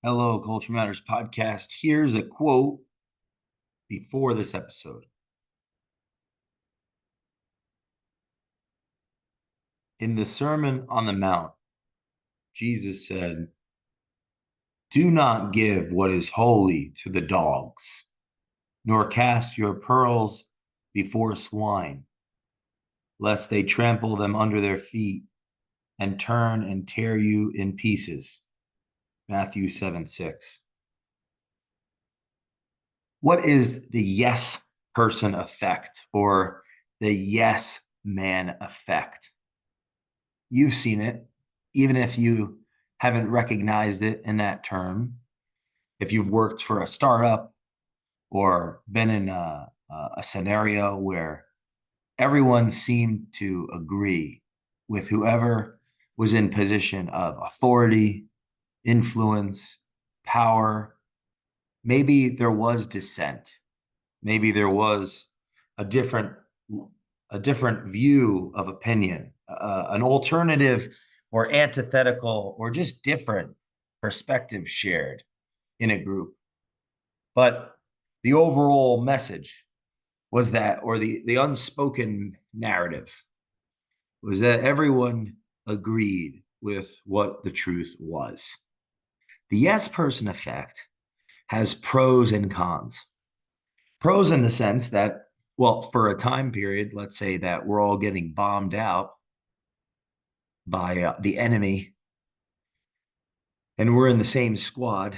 Hello, Culture Matters podcast. Here's a quote before this episode. In the Sermon on the Mount, Jesus said, "Do not give what is holy to the dogs, nor cast your pearls before swine, lest they trample them under their feet and turn and tear you in pieces." Matthew 7:6. What is the yes person effect or the yes man effect? You've seen it, even if you haven't recognized it in that term. If you've worked for a startup or been in a scenario where everyone seemed to agree with whoever was in position of authority, influence, power, maybe there was dissent. Maybe there was a different a different view of opinion, an alternative or antithetical or just different perspective shared in a group. But the overall message was that, or the unspoken narrative was that everyone agreed with what the truth was. The yes person effect has pros and cons. Pros in the sense that, well, for a time period, let's say that we're all getting bombed out by the enemy and we're in the same squad,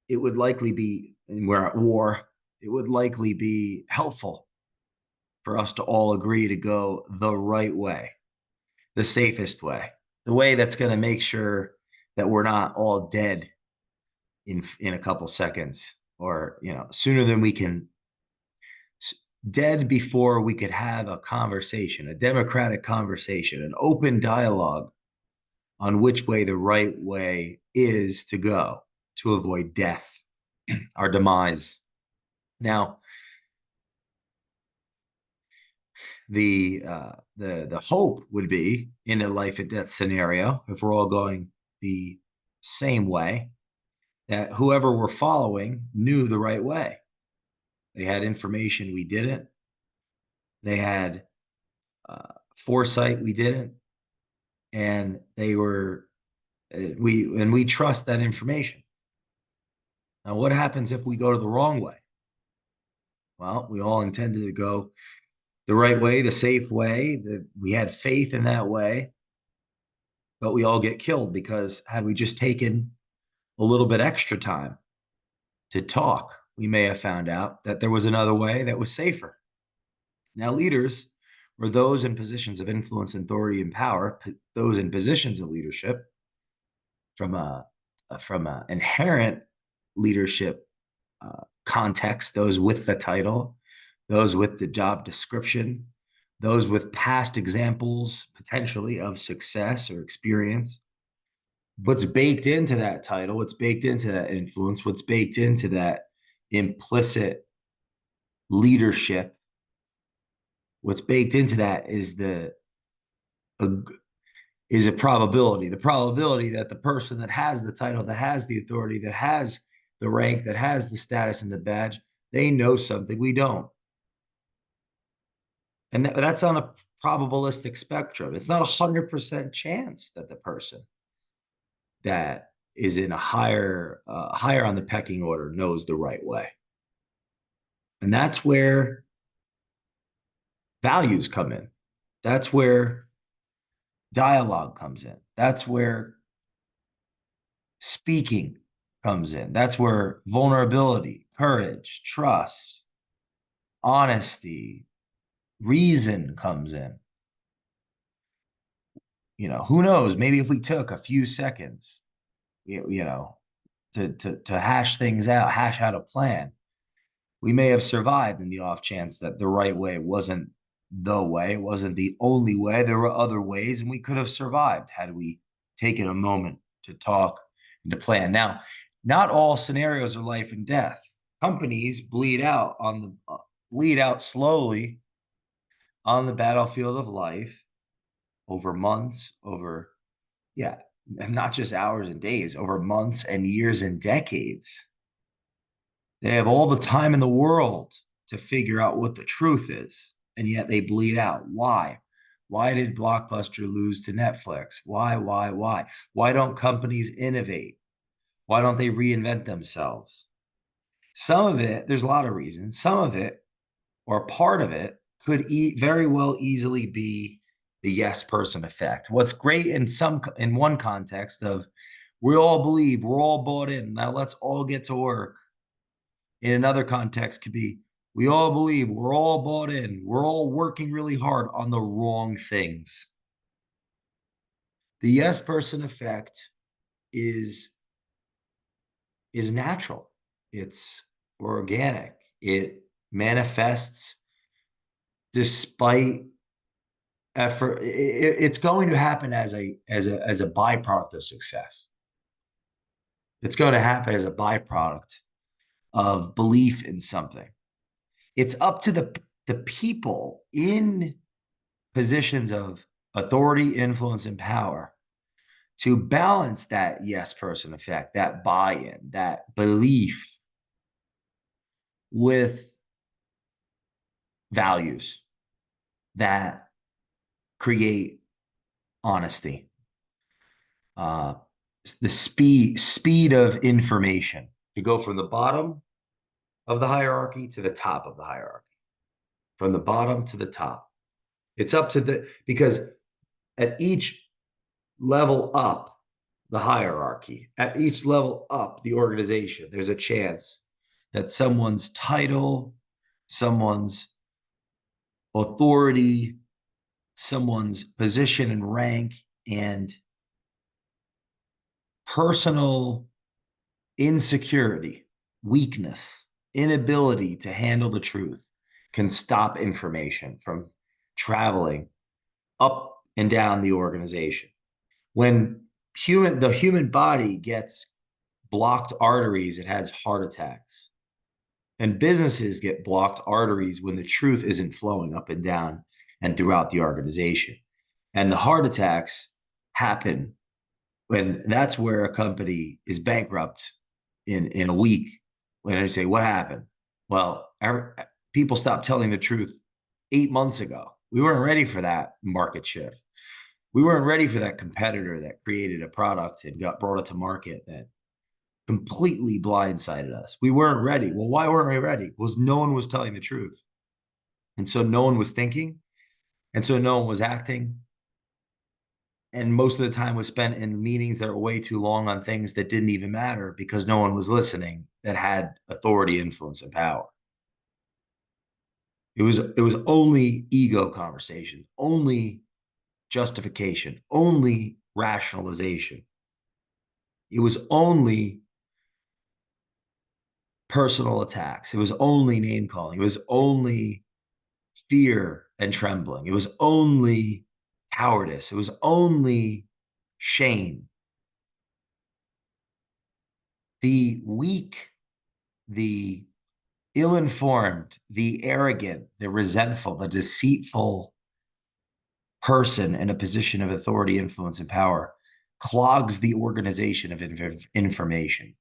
it would likely be, and we're at war, it would likely be helpful for us to all agree to go the right way, the safest way, the way that's going to make sure that we're not all dead in a couple seconds, or sooner than we can, dead before we could have a conversation, a democratic conversation, an open dialogue on which way the right way is to go to avoid death, our demise. Now, the hope would be in a life and death scenario, if we're all going the same way, that whoever we're following knew the right way. They had information we didn't. They had foresight we didn't, and they were we trust that information. Now, what happens if we go to the wrong way? Well, we all intended to go the right way, the safe way, that we had faith in that way, but we all get killed because had we just taken a little bit extra time to talk, we may have found out that there was another way that was safer. Now, leaders or those in positions of influence, authority, and power, those in positions of leadership, from a inherent leadership context, those with the title, those with the job description, those with past examples potentially of success or experience. What's baked into that title, what's baked into that influence, what's baked into that implicit leadership, what's baked into that is a, a probability. The probability that the person that has the title, that has the authority, that has the rank, that has the status and the badge, they know something we don't. And that's on a probabilistic spectrum. It's not 100% chance that the person that is in a higher on the pecking order knows the right way. And that's where values come in. That's where dialogue comes in. That's where speaking comes in. That's where vulnerability, courage, trust, honesty, reason comes in. Who knows? Maybe if we took a few seconds, to hash things out, hash out a plan, we may have survived in the off chance that the right way wasn't the way, it wasn't the only way. There were other ways, and we could have survived had we taken a moment to talk and to plan. Now, not all scenarios are life and death. Companies bleed out slowly on the battlefield of life over months, over and not just hours and days, over months and years and decades. They have all the time in the world to figure out what the truth is, and yet they bleed out. Why? Why did Blockbuster lose to Netflix? Why? Why don't companies innovate? Why don't they reinvent themselves? Some of it, there's a lot of reasons. Some of it, or part of it, could very well easily be the yes person effect. What's great in one context of we all believe, we're all bought in. Now let's all get to work. In another context, could be we all believe, we're all bought in, we're all working really hard on the wrong things. The yes person effect is is natural. It's organic. It manifests despite effort. It's going to happen as a byproduct of success. It's going to happen as a byproduct of belief in something. It's up to the people in positions of authority, influence, and power to balance that yes person effect, that buy-in, that belief with values that create honesty. Uh, the speed of information to go from the bottom of the hierarchy to the top of the hierarchy, from the bottom to the top. It's up to because at each level up the hierarchy, at each level up the organization, there's a chance that someone's title, someone's authority, someone's position and rank, and personal insecurity, weakness, inability to handle the truth can stop information from traveling up and down the organization. When the human body gets blocked arteries, it has heart attacks. And businesses get blocked arteries when the truth isn't flowing up and down and throughout the organization. And the heart attacks happen when that's where a company is bankrupt in a week. When I say, what happened? Well, people stopped telling the truth 8 months ago. We weren't ready for that market shift. We weren't ready for that competitor that created a product and brought it to market that completely blindsided us. We weren't ready. Well, why weren't we ready? Because no one was telling the truth. And so no one was thinking. And so no one was acting. And most of the time was spent in meetings that were way too long on things that didn't even matter because no one was listening that had authority, influence, and power. It was only ego conversation, only justification, only rationalization. It was only personal attacks. It was only name calling. It was only fear and trembling. It was only cowardice. It was only shame. The weak, the ill-informed, the arrogant, the resentful, the deceitful person in a position of authority, influence, and power clogs the organization of information.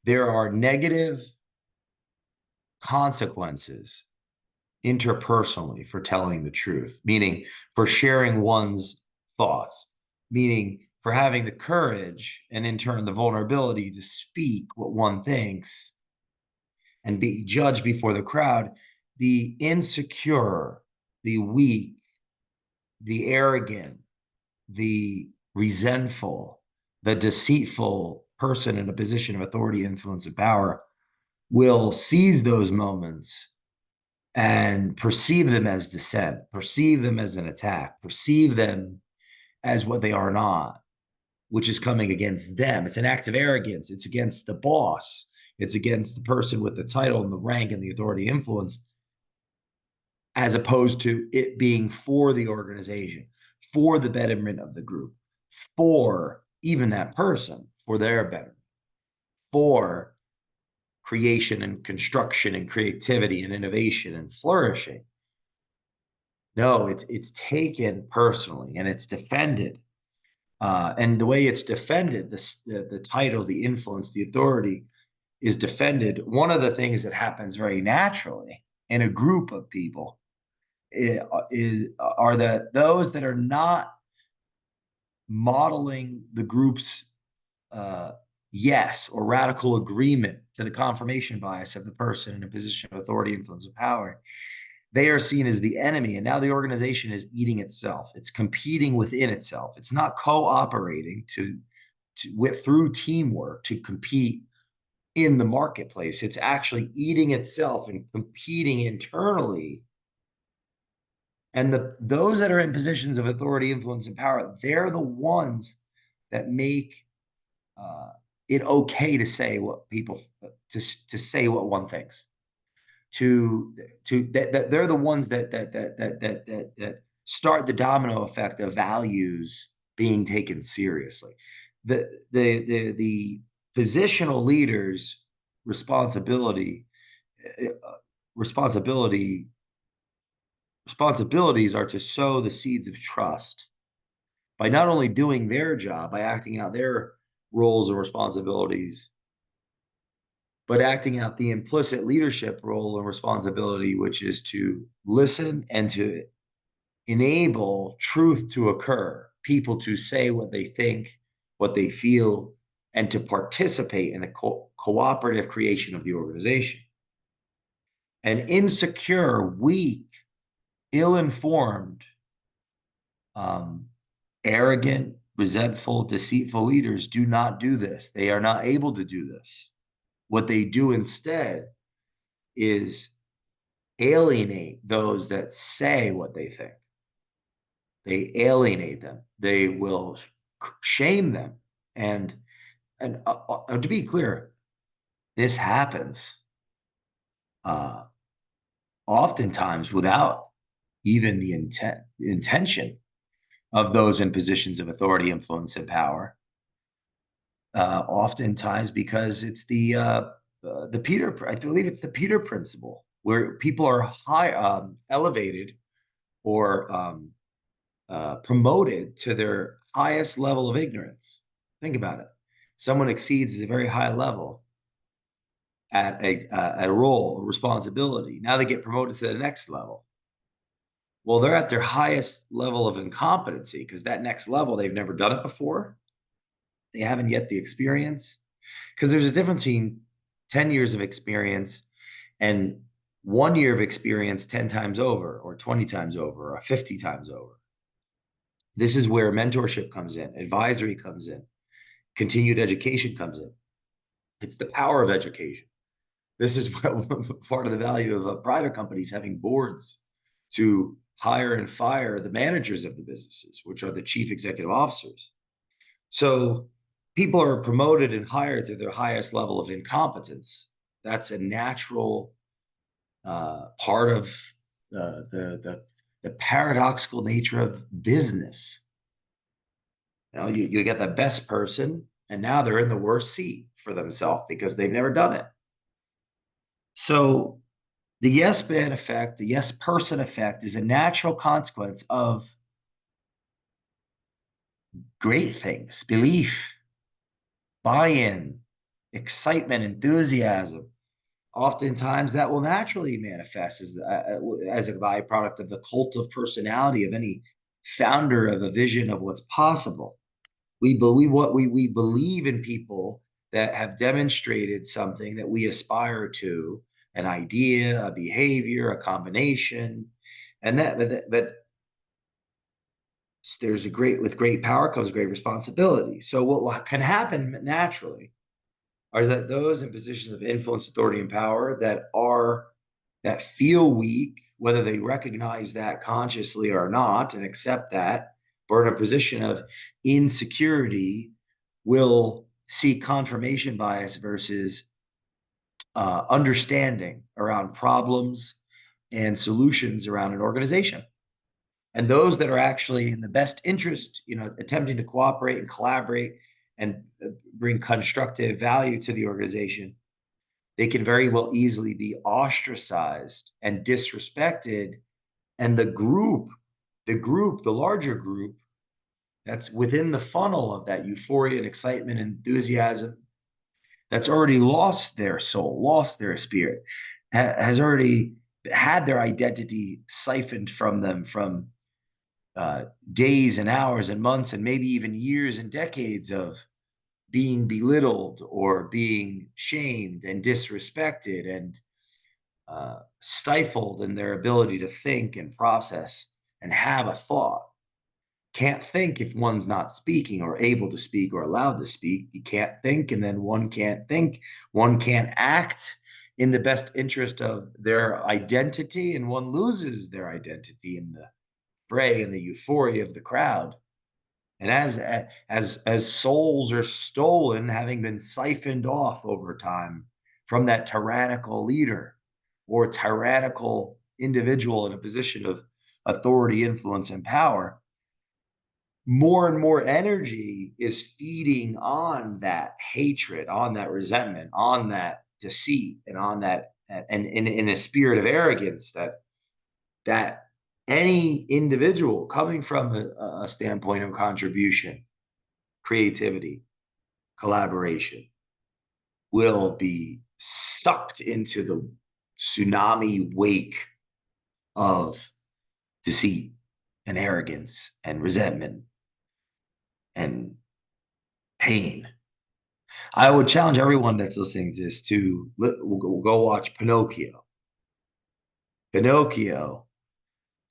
There are negative consequences interpersonally for telling the truth, meaning for sharing one's thoughts, meaning for having the courage and in turn the vulnerability to speak what one thinks and be judged before the crowd. The insecure, the weak, the arrogant, the resentful, the deceitful person in a position of authority, influence, and power will seize those moments and perceive them as dissent, perceive them as an attack, perceive them as what they are not, which is coming against them. It's an act of arrogance. It's against the boss. It's against the person with the title and the rank and the authority influence, as opposed to it being for the organization, for the betterment of the group, for even that person, for their betterment, for creation and construction and creativity and innovation and flourishing. No, it's taken personally and it's defended. And the way it's defended, the title, the influence, the authority is defended. One of the things that happens very naturally in a group of people are that those that are not modeling the group's uh, yes or radical agreement to the confirmation bias of the person in a position of authority, influence, and power, they are seen as the enemy. And now the organization is eating itself. It's competing within itself. It's not cooperating through teamwork to compete in the marketplace. It's actually eating itself and competing internally. And those that are in positions of authority, influence, and power, they're the ones that make uh, it okay to say what people to say what one thinks. That they're the ones that start the domino effect of values being taken seriously. The positional leaders responsibility uh, responsibility responsibilities are to sow the seeds of trust by not only doing their job, by acting out their roles and responsibilities, but acting out the implicit leadership role and responsibility, which is to listen and to enable truth to occur, people to say what they think, what they feel, and to participate in the cooperative creation of the organization. And insecure, weak, ill-informed, um, arrogant, resentful, deceitful leaders do not do this. They are not able to do this. What they do instead is alienate those that say what they think. They alienate them. They will shame them. And to be clear, this happens uh, oftentimes without even the intention of those in positions of authority, influence, and power. Oftentimes because it's the Peter. I believe it's the Peter principle, where people are elevated or promoted to their highest level of ignorance. Think about it. Someone exceeds a very high level at a role, a responsibility. Now they get promoted to the next level. Well, they're at their highest level of incompetency because that next level, they've never done it before. They haven't yet the experience. Because there's a difference between 10 years of experience and 1 year of experience 10 times over, or 20 times over, or 50 times over. This is where mentorship comes in, advisory comes in, continued education comes in. It's the power of education. This is part of the value of private companies having boards to hire and fire the managers of the businesses, which are the chief executive officers. So people are promoted and hired to their highest level of incompetence. That's a natural part of the paradoxical nature of business. You get the best person, and now they're in the worst seat for themselves because they've never done it. So the yes man effect, the yes person effect, is a natural consequence of great things: belief, buy-in, excitement, enthusiasm. Oftentimes, that will naturally manifest as a byproduct of the cult of personality of any founder of a vision of what's possible. We believe in people that have demonstrated something that we aspire to, an idea, a behavior, a combination, and that there's with great power comes great responsibility. So what can happen naturally are that those in positions of influence, authority, and power that feel weak, whether they recognize that consciously or not and accept that, or in a position of insecurity, will seek confirmation bias versus understanding around problems and solutions around an organization. And those that are actually in the best interest, attempting to cooperate and collaborate and bring constructive value to the organization, they can very well easily be ostracized and disrespected. And the larger group that's within the funnel of that euphoria and excitement and enthusiasm, that's already lost their soul, lost their spirit, has already had their identity siphoned from them from days and hours and months and maybe even years and decades of being belittled or being shamed and disrespected and stifled in their ability to think and process and have a thought. Can't think if one's not speaking or able to speak or allowed to speak. You can't think, and then one can't think. One can't act in the best interest of their identity, and one loses their identity in the fray and the euphoria of the crowd. And as souls are stolen, having been siphoned off over time from that tyrannical leader or tyrannical individual in a position of authority, influence, and power, more and more energy is feeding on that hatred, on that resentment, on that deceit, and on that, and in a spirit of arrogance that any individual coming from a standpoint of contribution, creativity, collaboration will be sucked into the tsunami wake of deceit and arrogance and resentment and pain. I would challenge everyone that's listening to this to go watch Pinocchio. Pinocchio,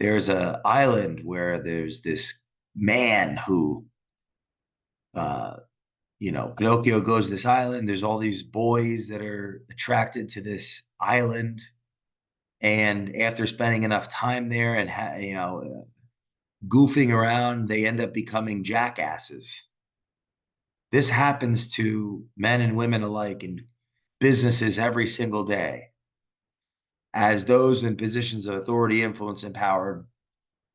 there's an island where there's this man who, uh, Pinocchio goes to this island. There's all these boys that are attracted to this island. And after spending enough time there and, goofing around, they end up becoming jackasses. This happens to men and women alike in businesses every single day, as those in positions of authority, influence, and power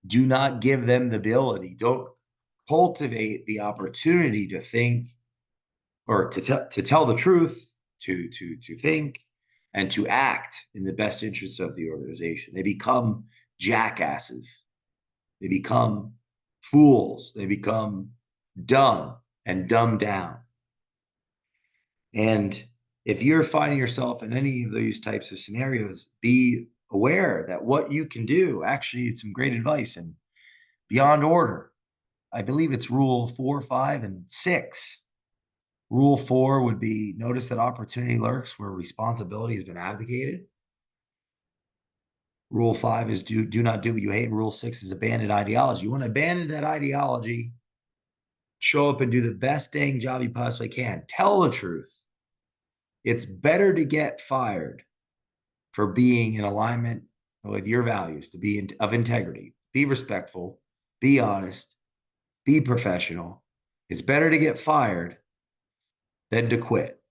do not give them the ability, don't cultivate the opportunity to think or to tell the truth, to think and to act in the best interests of the organization. They become jackasses. They become fools. They become dumb and dumbed down. And if you're finding yourself in any of these types of scenarios, be aware that what you can do, actually, it's some great advice and beyond order. I believe it's rule 4, 5, and 6. Rule 4 would be notice that opportunity lurks where responsibility has been abdicated. Rule 5 is do not do what you hate. Rule 6 is abandon ideology. You want to abandon that ideology, show up and do the best dang job you possibly can. Tell the truth. It's better to get fired for being in alignment with your values, to be of integrity, be respectful, be honest, be professional. It's better to get fired than to quit,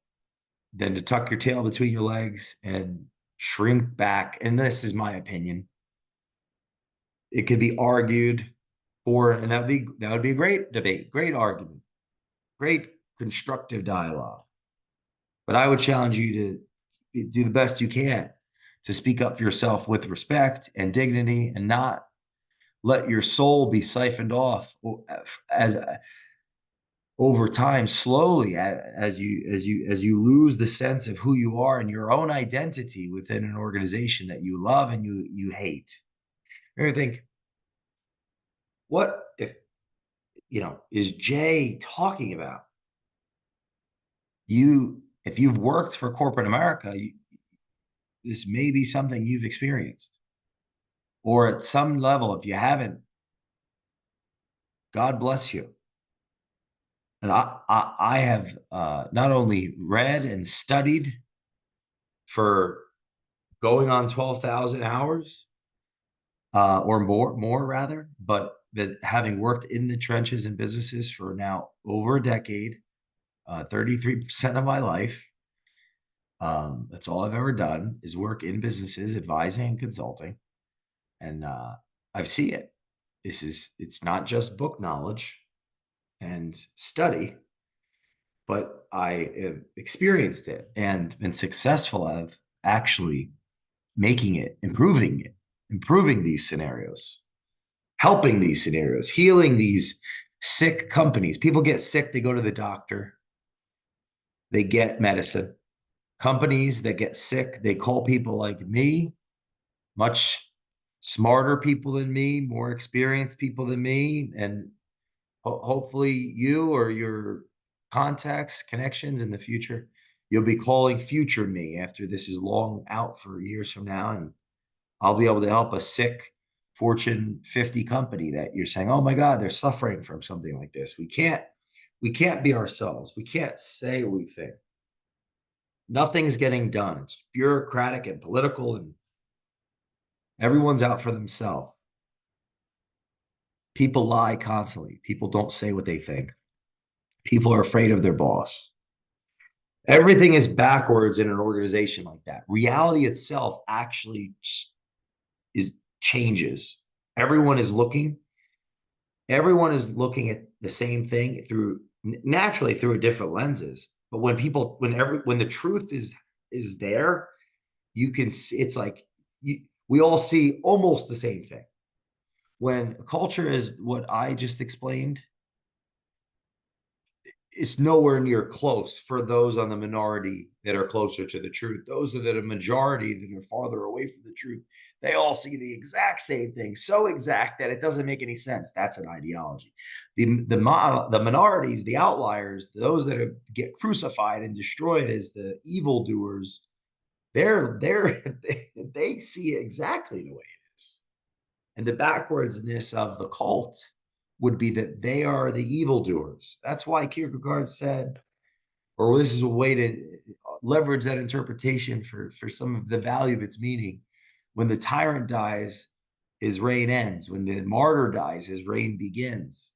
than to tuck your tail between your legs and shrink back. And this is my opinion. It could be argued for, and that would be a great debate, great argument, great constructive dialogue. But I would challenge you to do the best you can to speak up for yourself with respect and dignity, and not let your soul be siphoned off as over time, slowly, as you lose the sense of who you are and your own identity within an organization that you love and you hate. You think, what if is Jay talking about? If you've worked for corporate America, this may be something you've experienced, or at some level, if you haven't, God bless you. And I have not only read and studied for going on 12,000 hours or more rather, but that having worked in the trenches and businesses for now over a decade, 33% of my life, that's all I've ever done is work in businesses, advising and consulting. And I see it. It's not just book knowledge and study, but I have experienced it and been successful at actually making it, improving these scenarios, helping these scenarios, healing these Sick companies, people get sick, they go to the doctor, they get medicine. Companies that get sick, they call people like me, much smarter people than me, more experienced people than me, and hopefully you or your contacts, connections in the future, you'll be calling future me after this is long out for years from now, and I'll be able to help a sick Fortune 50 company that you're saying, oh my God, they're suffering from something like this. We can't be ourselves. We can't say what we think. Nothing's getting done. It's bureaucratic and political, and everyone's out for themselves. People lie constantly. People don't say what they think. People are afraid of their boss. Everything is backwards in an organization like that. Reality itself actually is changes. Everyone is looking. Everyone is looking at the same thing through naturally through different lenses. But when the truth is there, you can see it's like we all see almost the same thing. When culture is what I just explained, it's nowhere near close for those on the minority that are closer to the truth. Those that are the majority that are farther away from the truth, they all see the exact same thing, so exact that it doesn't make any sense. That's an ideology. The minorities, the outliers, those that get crucified and destroyed as the evildoers, they're they see it exactly the way it is. And the backwardsness of the cult would be that they are the evildoers. That's why Kierkegaard said, or this is a way to leverage that interpretation for some of the value of its meaning. When the tyrant dies, his reign ends. When the martyr dies, his reign begins.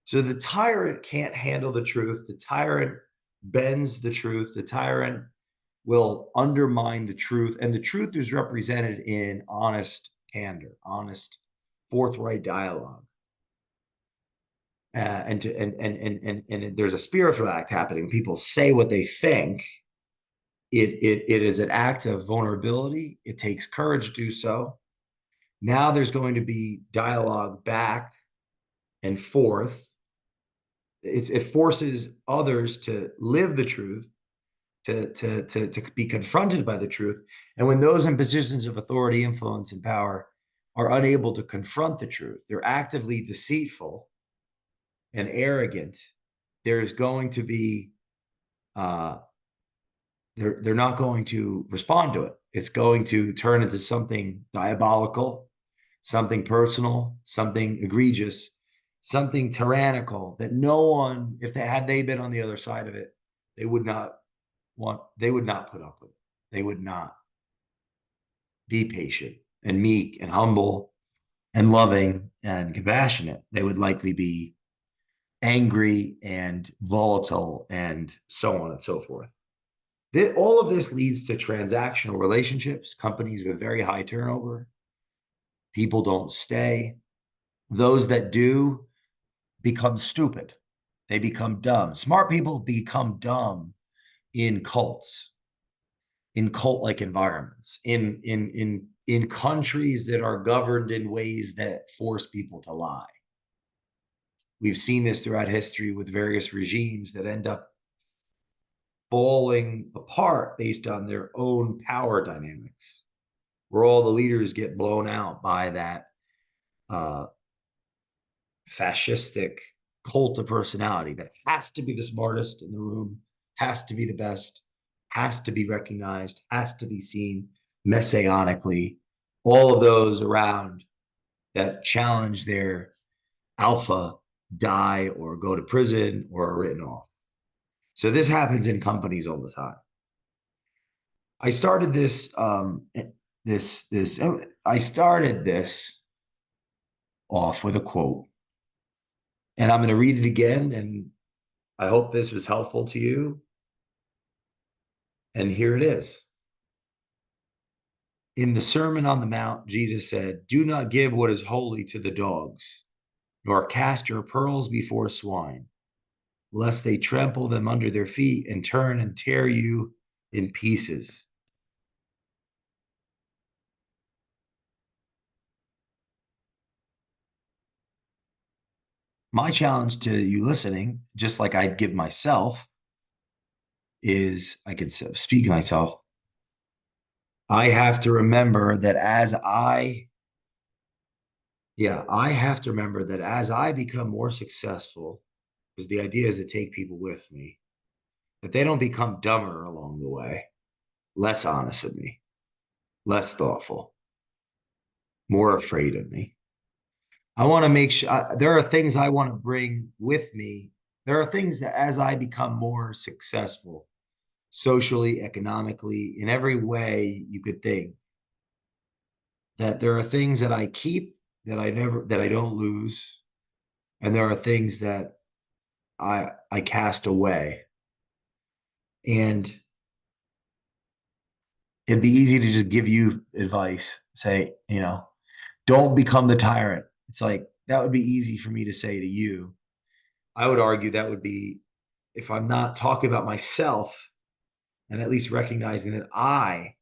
So the tyrant can't handle the truth. The tyrant bends the truth. The tyrant will undermine the truth. And the truth is represented in honest candor, honest, forthright dialogue. And there's a spiritual act happening. People say what they think. It is an act of vulnerability. It takes courage to do so. Now there's going to be dialogue back and forth. It forces others to live the truth, to be confronted by the truth. And when those in positions of authority, influence, and power are unable to confront the truth, they're actively deceitful and arrogant, there's going to be they're not going to respond to it. It's going to turn into something diabolical, something personal, something egregious, something tyrannical that no one, if they been on the other side of it, they would not put up with it. They would not be patient and meek and humble and loving and compassionate. They would likely be angry and volatile and so on and so forth. All of this leads to transactional relationships, companies with very high turnover. People don't stay. Those that do become stupid. They become dumb. Smart people become dumb in cults, in cult-like environments, in countries that are governed in ways that force people to lie. We've seen this throughout history with various regimes that end up falling apart based on their own power dynamics, where all the leaders get blown out by that fascistic cult of personality that has to be the smartest in the room, has to be the best, has to be recognized, has to be seen messianically. All of those around that challenge their alpha die or go to prison or are written off. So this happens in companies all the time. I started this I started this off with a quote, and I'm going to read it again, and I hope this was helpful to you. And here it is. In the Sermon on the Mount, Jesus said, "Do not give what is holy to the dogs, nor cast your pearls before swine, lest they trample them under their feet and turn and tear you in pieces." My challenge to you listening, just like I'd give myself, is I could speak to myself. I have to remember that I have to remember that as I become more successful, because the idea is to take people with me, that they don't become dumber along the way, less honest of me, less thoughtful, more afraid of me. I want to make sure there are things I want to bring with me. There are things that as I become more successful, socially, economically, in every way you could think, that there are things that I keep that I don't lose. And there are things that I cast away. And it'd be easy to just give you advice, say, don't become the tyrant. It's like that would be easy for me to say to you. I would argue that would be, if I'm not talking about myself and at least recognizing that I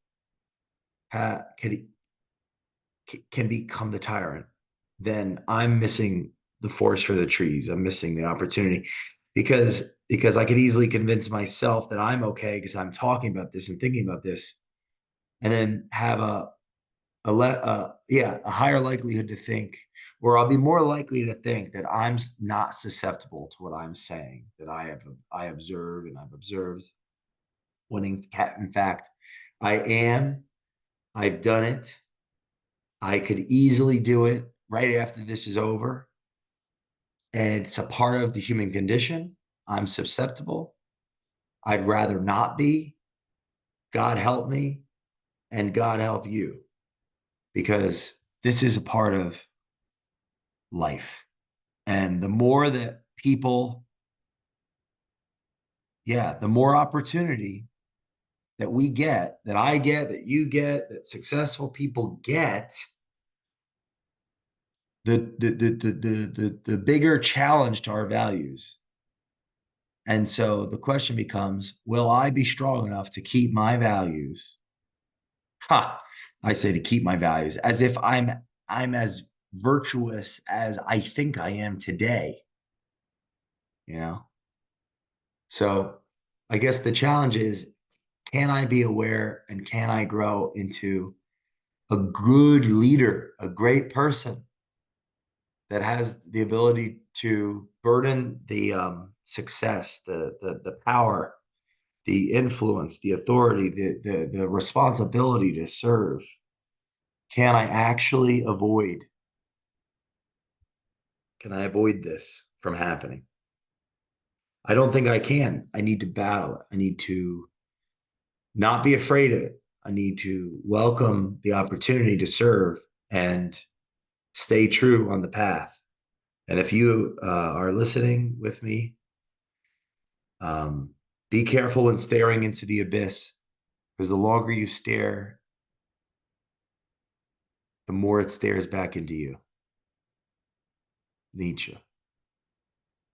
can become the tyrant, then I'm missing the forest for the trees. I'm missing the opportunity because I could easily convince myself that I'm okay because I'm talking about this and thinking about this, and then have a higher likelihood to think, or I'll be more likely to think that I'm not susceptible to what I'm saying, that I observe and I've observed, when in fact I am. I've done it. I could easily do it right after this is over. And it's a part of the human condition. I'm susceptible. I'd rather not be. God help me, and God help you, because this is a part of life. And the more that people, the more opportunity that we get, that I get, that you get, that successful people get, the bigger challenge to our values. And so the question becomes, will I be strong enough to keep my values? I say to keep my values, as if I'm as virtuous as I think I am today, you know? So I guess the challenge is, can I be aware and can I grow into a good leader, a great person that has the ability to burden the success, the power, the influence, the authority, the responsibility to serve? Can I actually avoid? Can I avoid this from happening? I don't think I can. I need to battle it. I need to not be afraid of it. I need to welcome the opportunity to serve and stay true on the path. And if you are listening with me, be careful when staring into the abyss, because the longer you stare, the more it stares back into you. Nietzsche.